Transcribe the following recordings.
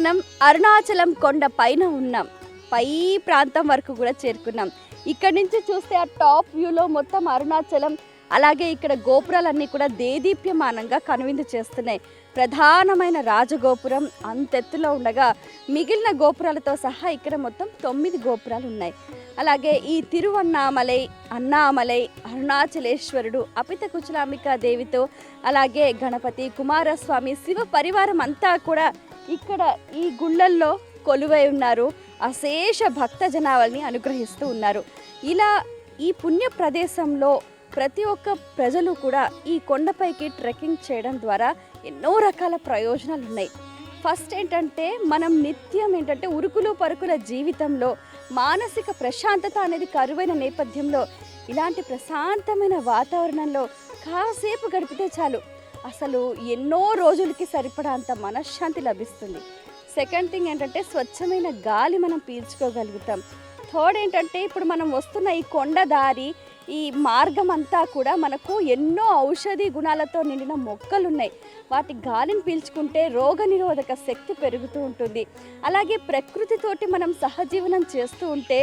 మనం అరుణాచలం కొండ పైన ఉన్నాం. పై ప్రాంతం వరకు కూడా చేరుకున్నాం. ఇక్కడ నుంచి చూస్తే ఆ టాప్ వ్యూలో మొత్తం అరుణాచలం, అలాగే ఇక్కడ గోపురాలన్నీ కూడా దేదీప్యమానంగా కనువిందు చేస్తున్నాయి. ప్రధానమైన రాజగోపురం అంతెత్తులో ఉండగా మిగిలిన గోపురాలతో సహా ఇక్కడ మొత్తం 9 గోపురాలు ఉన్నాయి. అలాగే ఈ తిరువన్నామలై, అన్నామలై, అరుణాచలేశ్వరుడు, అపిత కుచలాంబికా దేవితో, అలాగే గణపతి, కుమారస్వామి, శివ పరివారం అంతా కూడా ఇక్కడ ఈ గుళ్ళల్లో కొలువై ఉన్నారు. అశేష భక్త జనాలని అనుగ్రహిస్తూ ఉన్నారు. ఇలా ఈ పుణ్య ప్రదేశంలో ప్రతి ఒక్క ప్రజలు కూడా ఈ కొండపైకి ట్రెక్కింగ్ చేయడం ద్వారా ఎన్నో రకాల ప్రయోజనాలు ఉన్నాయి. ఫస్ట్ ఏంటంటే మనం నిత్యం ఉరుకులు పరుకుల జీవితంలో మానసిక ప్రశాంతత అనేది కరువైన నేపథ్యంలో ఇలాంటి ప్రశాంతమైన వాతావరణంలో కాసేపు గడిపితే చాలు, అసలు ఎన్నో రోజులకి సరిపడా అంత మనశ్శాంతి లభిస్తుంది. సెకండ్ థింగ్ ఏంటంటే స్వచ్ఛమైన గాలి మనం పీల్చుకోగలుగుతాం. థర్డ్ ఏంటంటే ఇప్పుడు మనం వస్తున్న ఈ కొండ దారి, ఈ మార్గం అంతా కూడా మనకు ఎన్నో ఔషధి గుణాలతో నిండిన మొక్కలు ఉన్నాయి. వాటి గాలిని పీల్చుకుంటే రోగనిరోధక శక్తి పెరుగుతూ ఉంటుంది. అలాగే ప్రకృతితోటి మనం సహజీవనం చేస్తూ ఉంటే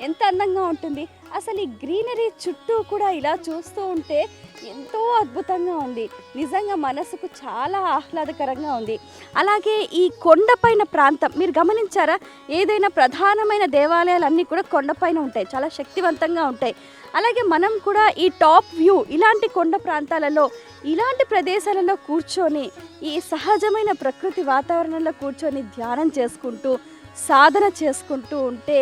ఎంత అందంగా ఉంటుంది. అసలు ఈ గ్రీనరీ చుట్టూ కూడా ఇలా చూస్తూ ఉంటే ఎంతో అద్భుతంగా ఉంది. నిజంగా మనసుకు చాలా ఆహ్లాదకరంగా ఉంది. అలాగే ఈ కొండపైన ప్రాంతం మీరు గమనించారా? ఏదైనా ప్రధానమైన దేవాలయాలన్నీ కూడా కొండపైన ఉంటాయి, చాలా శక్తివంతంగా ఉంటాయి. అలాగే మనం కూడా ఈ టాప్ వ్యూ ఇలాంటి కొండ ప్రాంతాలలో, ఇలాంటి ప్రదేశాలలో కూర్చొని ఈ సహజమైన ప్రకృతి వాతావరణంలో కూర్చొని ధ్యానం చేసుకుంటూ, సాధన చేసుకుంటూ ఉంటే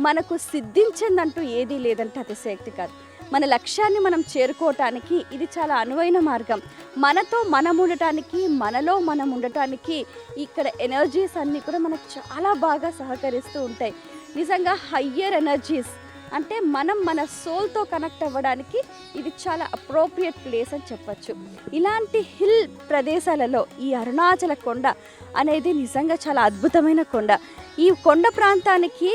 మనకు సిద్ధించిందంటూ ఏదీ లేదంటే అతిశయోక్తి కాదు. మన లక్ష్యాన్ని మనం చేరుకోవటానికి ఇది చాలా అనువైన మార్గం. మనతో మనం ఉండటానికి, మనలో మనం ఉండటానికి ఇక్కడ ఎనర్జీస్ అన్నీ కూడా మనకు చాలా బాగా సహకరిస్తూ ఉంటాయి. నిజంగా హయ్యర్ ఎనర్జీస్ అంటే మనం మన సోల్తో కనెక్ట్ అవ్వడానికి ఇది చాలా అప్రోప్రియేట్ ప్లేస్ అని చెప్పచ్చు. ఇలాంటి హిల్ ప్రదేశాలలో ఈ అరుణాచల కొండ అనేది నిజంగా చాలా అద్భుతమైన కొండ. ఈ కొండ ప్రాంతానికి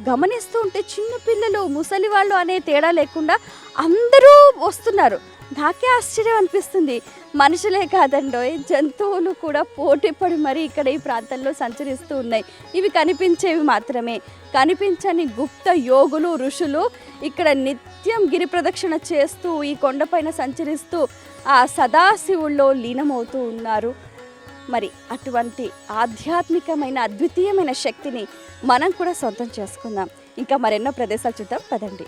గమనిస్తూ ఉంటే చిన్నపిల్లలు, ముసలి వాళ్ళు అనే తేడా లేకుండా అందరూ వస్తున్నారు. నాకే ఆశ్చర్యం అనిపిస్తుంది. మనుషులే కాదండోయ్, జంతువులు కూడా పోటీపడి మరీ ఇక్కడ ఈ ప్రాంతంలో సంచరిస్తూ ఉన్నాయి. ఇవి కనిపించేవి మాత్రమే. కనిపించని గుప్త యోగులు, ఋషులు ఇక్కడ నిత్యం గిరి ప్రదక్షిణ చేస్తూ ఈ కొండపైన సంచరిస్తూ ఆ సదాశివుల్లో లీనమవుతూ ఉన్నారు. మరి అటువంటి ఆధ్యాత్మికమైన అద్వితీయమైన శక్తిని మనం కూడా సొంతం చేసుకుందాం. ఇంకా మరెన్నో ప్రదేశాలు చూద్దాం పదండి.